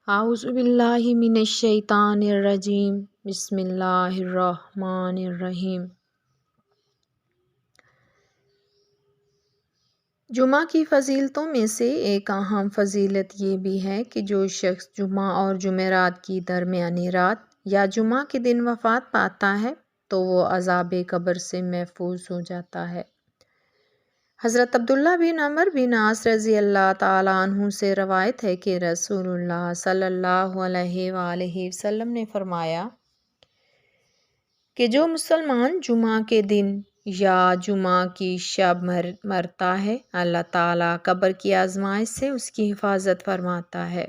اعوذ باللہ من الشیطان الرجیم بسم اللہ الرحمن الرحیم۔ جمعہ کی فضیلتوں میں سے ایک اہم فضیلت یہ بھی ہے کہ جو شخص جمعہ اور جمعرات کی درمیانی رات یا جمعہ کے دن وفات پاتا ہے تو وہ عذاب قبر سے محفوظ ہو جاتا ہے۔ حضرت عبداللہ بن عمرو بن عاص رضی اللہ تعالیٰ عنہ سے روایت ہے کہ رسول اللہ صلی اللہ علیہ وآلہ وسلم نے فرمایا کہ جو مسلمان جمعہ کے دن یا جمعہ کی شب مرتا ہے، اللہ تعالیٰ قبر کی آزمائش سے اس کی حفاظت فرماتا ہے۔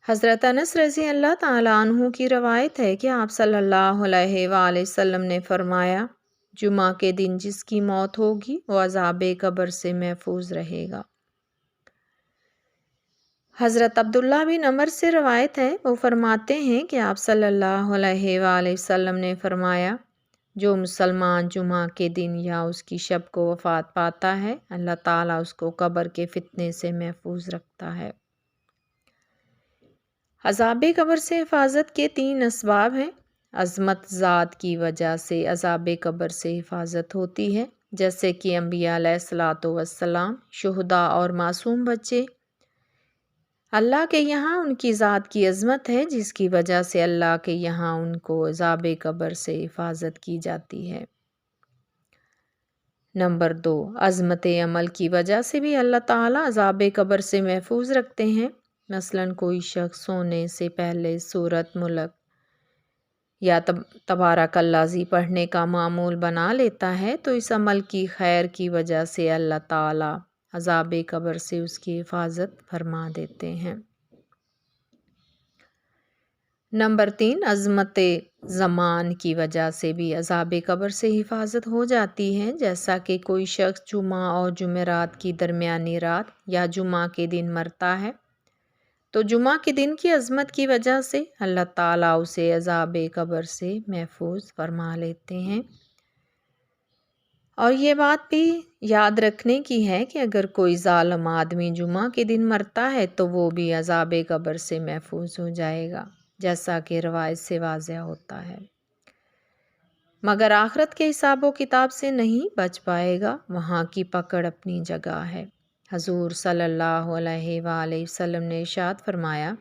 حضرت انس رضی اللہ تعالیٰ عنہ کی روایت ہے کہ آپ صلی اللہ علیہ وآلہ وسلم نے فرمایا، جمعہ کے دن جس کی موت ہوگی وہ عذاب قبر سے محفوظ رہے گا۔ حضرت عبداللہ بن عمر سے روایت ہے، وہ فرماتے ہیں کہ آپ صلی اللہ علیہ وآلہ وسلم نے فرمایا، جو مسلمان جمعہ کے دن یا اس کی شب کو وفات پاتا ہے، اللہ تعالیٰ اس کو قبر کے فتنے سے محفوظ رکھتا ہے۔ عذاب قبر سے حفاظت کے 3 اسباب ہیں۔ عظمت ذات کی وجہ سے عذاب قبر سے حفاظت ہوتی ہے، جیسے کہ انبیاء علیہ الصلوۃ والسلام، شہداء اور معصوم بچے۔ اللہ کے یہاں ان کی ذات کی عظمت ہے، جس کی وجہ سے اللہ کے یہاں ان کو عذاب قبر سے حفاظت کی جاتی ہے۔ نمبر 2، عظمت عمل کی وجہ سے بھی اللہ تعالیٰ عذاب قبر سے محفوظ رکھتے ہیں۔ مثلاً کوئی شخص سونے سے پہلے سورۃ ملک یا تبارک الذی پڑھنے کا معمول بنا لیتا ہے تو اس عمل کی خیر کی وجہ سے اللہ تعالیٰ عذاب قبر سے اس کی حفاظت فرما دیتے ہیں۔ نمبر 3، عظمت زمان کی وجہ سے بھی عذاب قبر سے حفاظت ہو جاتی ہے، جیسا کہ کوئی شخص جمعہ اور جمعرات کی درمیانی رات یا جمعہ کے دن مرتا ہے تو جمعہ کے دن کی عظمت کی وجہ سے اللہ تعالیٰ اسے عذاب قبر سے محفوظ فرما لیتے ہیں۔ اور یہ بات بھی یاد رکھنے کی ہے کہ اگر کوئی ظالم آدمی جمعہ کے دن مرتا ہے تو وہ بھی عذاب قبر سے محفوظ ہو جائے گا، جیسا کہ روایت سے واضح ہوتا ہے، مگر آخرت کے حساب و کتاب سے نہیں بچ پائے گا، وہاں کی پکڑ اپنی جگہ ہے۔ حضور صلی اللہ علیہ وآلہ وسلم نے ارشاد فرمایا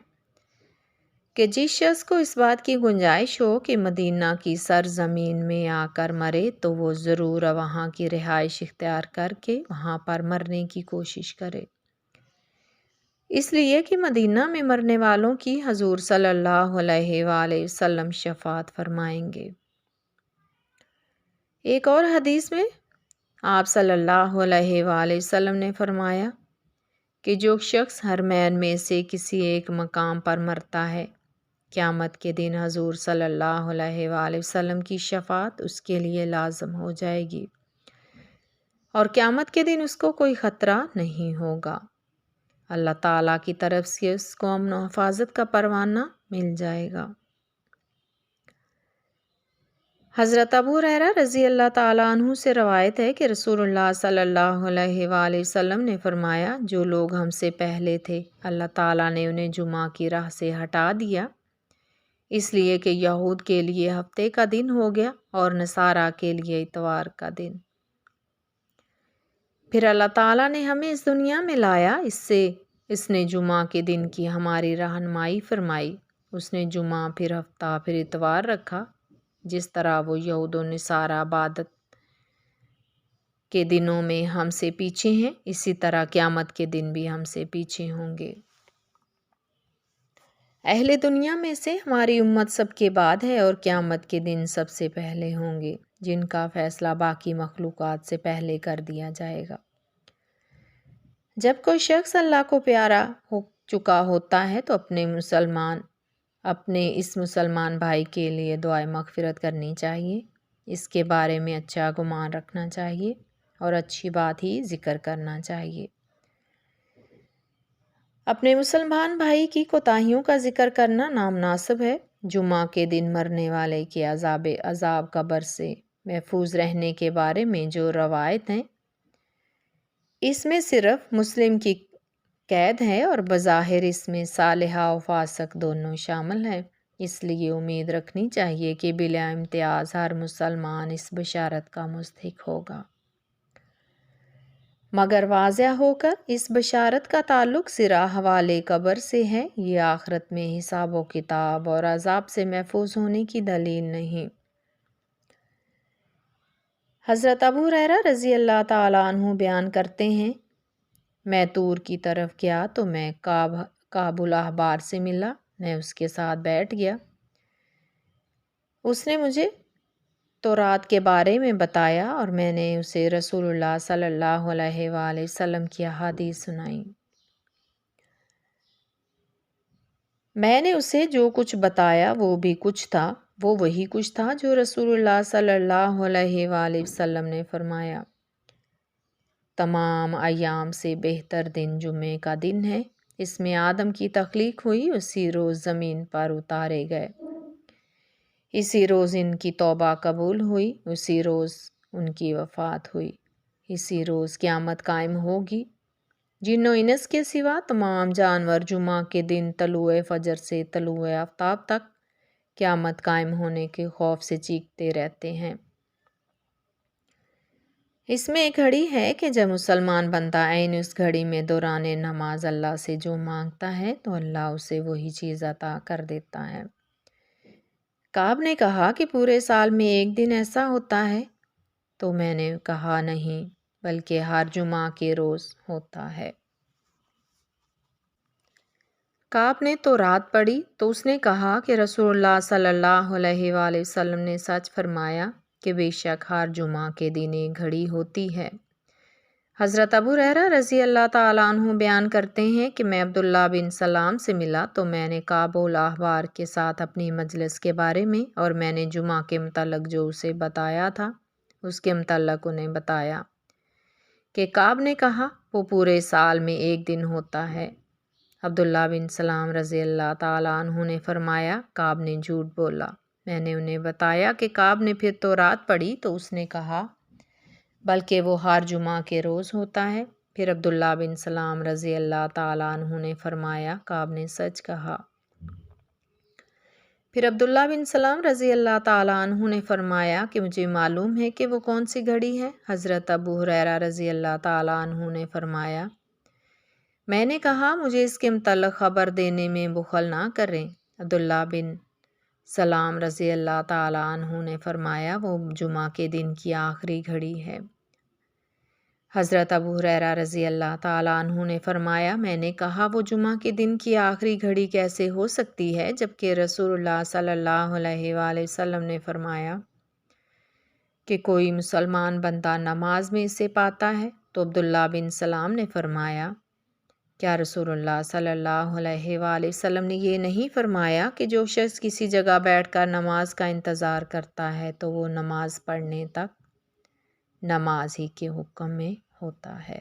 کہ جس شخص کو اس بات کی گنجائش ہو کہ مدینہ کی سرزمین میں آ کر مرے تو وہ ضرور وہاں کی رہائش اختیار کر کے وہاں پر مرنے کی کوشش کرے، اس لیے کہ مدینہ میں مرنے والوں کی حضور صلی اللہ علیہ وآلہ وسلم شفاعت فرمائیں گے۔ ایک اور حدیث میں آپ صلی اللہ علیہ وآلہ وسلم نے فرمایا کہ جو شخص حرمین میں سے کسی ایک مقام پر مرتا ہے، قیامت کے دن حضور صلی اللہ علیہ وآلہ وسلم کی شفاعت اس کے لیے لازم ہو جائے گی اور قیامت کے دن اس کو کوئی خطرہ نہیں ہوگا، اللہ تعالیٰ کی طرف سے اس کو امن و حفاظت کا پروانہ مل جائے گا۔ حضرت ابو ہریرہ رضی اللہ تعالیٰ عنہ سے روایت ہے کہ رسول اللہ صلی اللہ علیہ وآلہ وسلم نے فرمایا، جو لوگ ہم سے پہلے تھے اللہ تعالیٰ نے انہیں جمعہ کی راہ سے ہٹا دیا، اس لیے کہ یہود کے لیے ہفتے کا دن ہو گیا اور نصارہ کے لیے اتوار کا دن۔ پھر اللہ تعالیٰ نے ہمیں اس دنیا میں لایا، اس نے جمعہ کے دن کی ہماری رہنمائی فرمائی، اس نے جمعہ پھر ہفتہ پھر اتوار رکھا، جس طرح وہ یہود و نصارہ عبادت کے دنوں میں ہم سے پیچھے ہیں، اسی طرح قیامت کے دن بھی ہم سے پیچھے ہوں گے۔ اہل دنیا میں سے ہماری امت سب کے بعد ہے اور قیامت کے دن سب سے پہلے ہوں گے، جن کا فیصلہ باقی مخلوقات سے پہلے کر دیا جائے گا۔ جب کوئی شخص اللہ کو پیارا ہو چکا ہوتا ہے تو اپنے اس مسلمان بھائی کے لیے دعائے مغفرت کرنی چاہیے، اس کے بارے میں اچھا گمان رکھنا چاہیے اور اچھی بات ہی ذکر کرنا چاہیے۔ اپنے مسلمان بھائی کی کوتاہیوں کا ذکر کرنا نامناسب ہے۔ جمعہ کے دن مرنے والے کے عذاب قبر سے محفوظ رہنے کے بارے میں جو روایت ہیں، اس میں صرف مسلم کی قید ہے اور بظاہر اس میں صالحہ و فاسق دونوں شامل ہیں، اس لیے امید رکھنی چاہیے کہ بلا امتیاز ہر مسلمان اس بشارت کا مستحق ہوگا۔ مگر واضح ہو کر اس بشارت کا تعلق صرف حوالے قبر سے ہے، یہ آخرت میں حساب و کتاب اور عذاب سے محفوظ ہونے کی دلیل نہیں۔ حضرت ابو ہریرہ رضی اللہ تعالیٰ عنہ بیان کرتے ہیں، میں طور کی طرف گیا تو میں کعب الاحبار سے ملا، میں اس کے ساتھ بیٹھ گیا۔ اس نے مجھے تورات کے بارے میں بتایا اور میں نے اسے رسول اللہ صلی اللہ علیہ وآلہ وسلم کی احادیث سنائیں۔ میں نے اسے جو کچھ بتایا وہ وہی کچھ تھا جو رسول اللہ صلی اللہ علیہ وآلہ وسلم نے فرمایا۔ تمام ایام سے بہتر دن جمعے کا دن ہے، اس میں آدم کی تخلیق ہوئی، اسی روز زمین پر اتارے گئے، اسی روز ان کی توبہ قبول ہوئی، اسی روز ان کی وفات ہوئی، اسی روز قیامت قائم ہوگی۔ جن و انس کے سوا تمام جانور جمعہ کے دن طلوع فجر سے طلوع آفتاب تک قیامت قائم ہونے کے خوف سے چیختے رہتے ہیں۔ اس میں ایک گھڑی ہے کہ جب مسلمان بندہ عین اس گھڑی میں دوران نماز اللہ سے جو مانگتا ہے تو اللہ اسے وہی چیز عطا کر دیتا ہے۔ کعب نے کہا کہ پورے سال میں ایک دن ایسا ہوتا ہے؟ تو میں نے کہا نہیں، بلکہ ہر جمعہ کے روز ہوتا ہے۔ کعب نے تورات پڑھی تو اس نے کہا کہ رسول اللہ صلی اللہ علیہ وآلہ وسلم نے سچ فرمایا کہ بے شک ہر جمعہ کے دن ایک گھڑی ہوتی ہے۔ حضرت ابو ہریرہ رضی اللہ تعالیٰ عنہ بیان کرتے ہیں کہ میں عبداللہ بن سلام سے ملا تو میں نے کعب الاحبار کے ساتھ اپنی مجلس کے بارے میں اور میں نے جمعہ کے متعلق جو اسے بتایا تھا اس کے متعلق انہیں بتایا کہ کعب نے کہا وہ پورے سال میں ایک دن ہوتا ہے۔ عبداللہ بن سلام رضی اللہ تعالیٰ عنہ نے فرمایا کعب نے جھوٹ بولا۔ میں نے انہیں بتایا کہ کعب نے پھر تورات پڑھی تو اس نے کہا بلکہ وہ ہر جمعہ کے روز ہوتا ہے۔ پھر عبداللہ بن سلام رضی اللہ تعالیٰ عنہ نے فرمایا کعب نے سچ کہا۔ پھر عبداللہ بن سلام رضی اللہ تعالیٰ عنہ نے فرمایا کہ مجھے معلوم ہے کہ وہ کون سی گھڑی ہے۔ حضرت ابو ہریرہ رضی اللہ تعالیٰ عنہ نے فرمایا میں نے کہا مجھے اس کے متعلق خبر دینے میں بخل نہ کریں۔ عبداللہ بن سلام رضی اللہ تعالیٰ عنہ نے فرمایا وہ جمعہ کے دن کی آخری گھڑی ہے۔ حضرت ابو ہریرہ رضی اللہ تعالیٰ عنہ نے فرمایا میں نے کہا وہ جمعہ کے دن کی آخری گھڑی کیسے ہو سکتی ہے جبکہ رسول اللہ صلی اللہ علیہ وآلہ وسلم نے فرمایا کہ کوئی مسلمان بندہ نماز میں اسے پاتا ہے۔ تو عبداللہ بن سلام نے فرمایا کیا رسول اللہ صلی اللہ علیہ وآلہ وسلم نے یہ نہیں فرمایا کہ جو شخص کسی جگہ بیٹھ کر نماز کا انتظار کرتا ہے تو وہ نماز پڑھنے تک نماز ہی کے حکم میں ہوتا ہے؟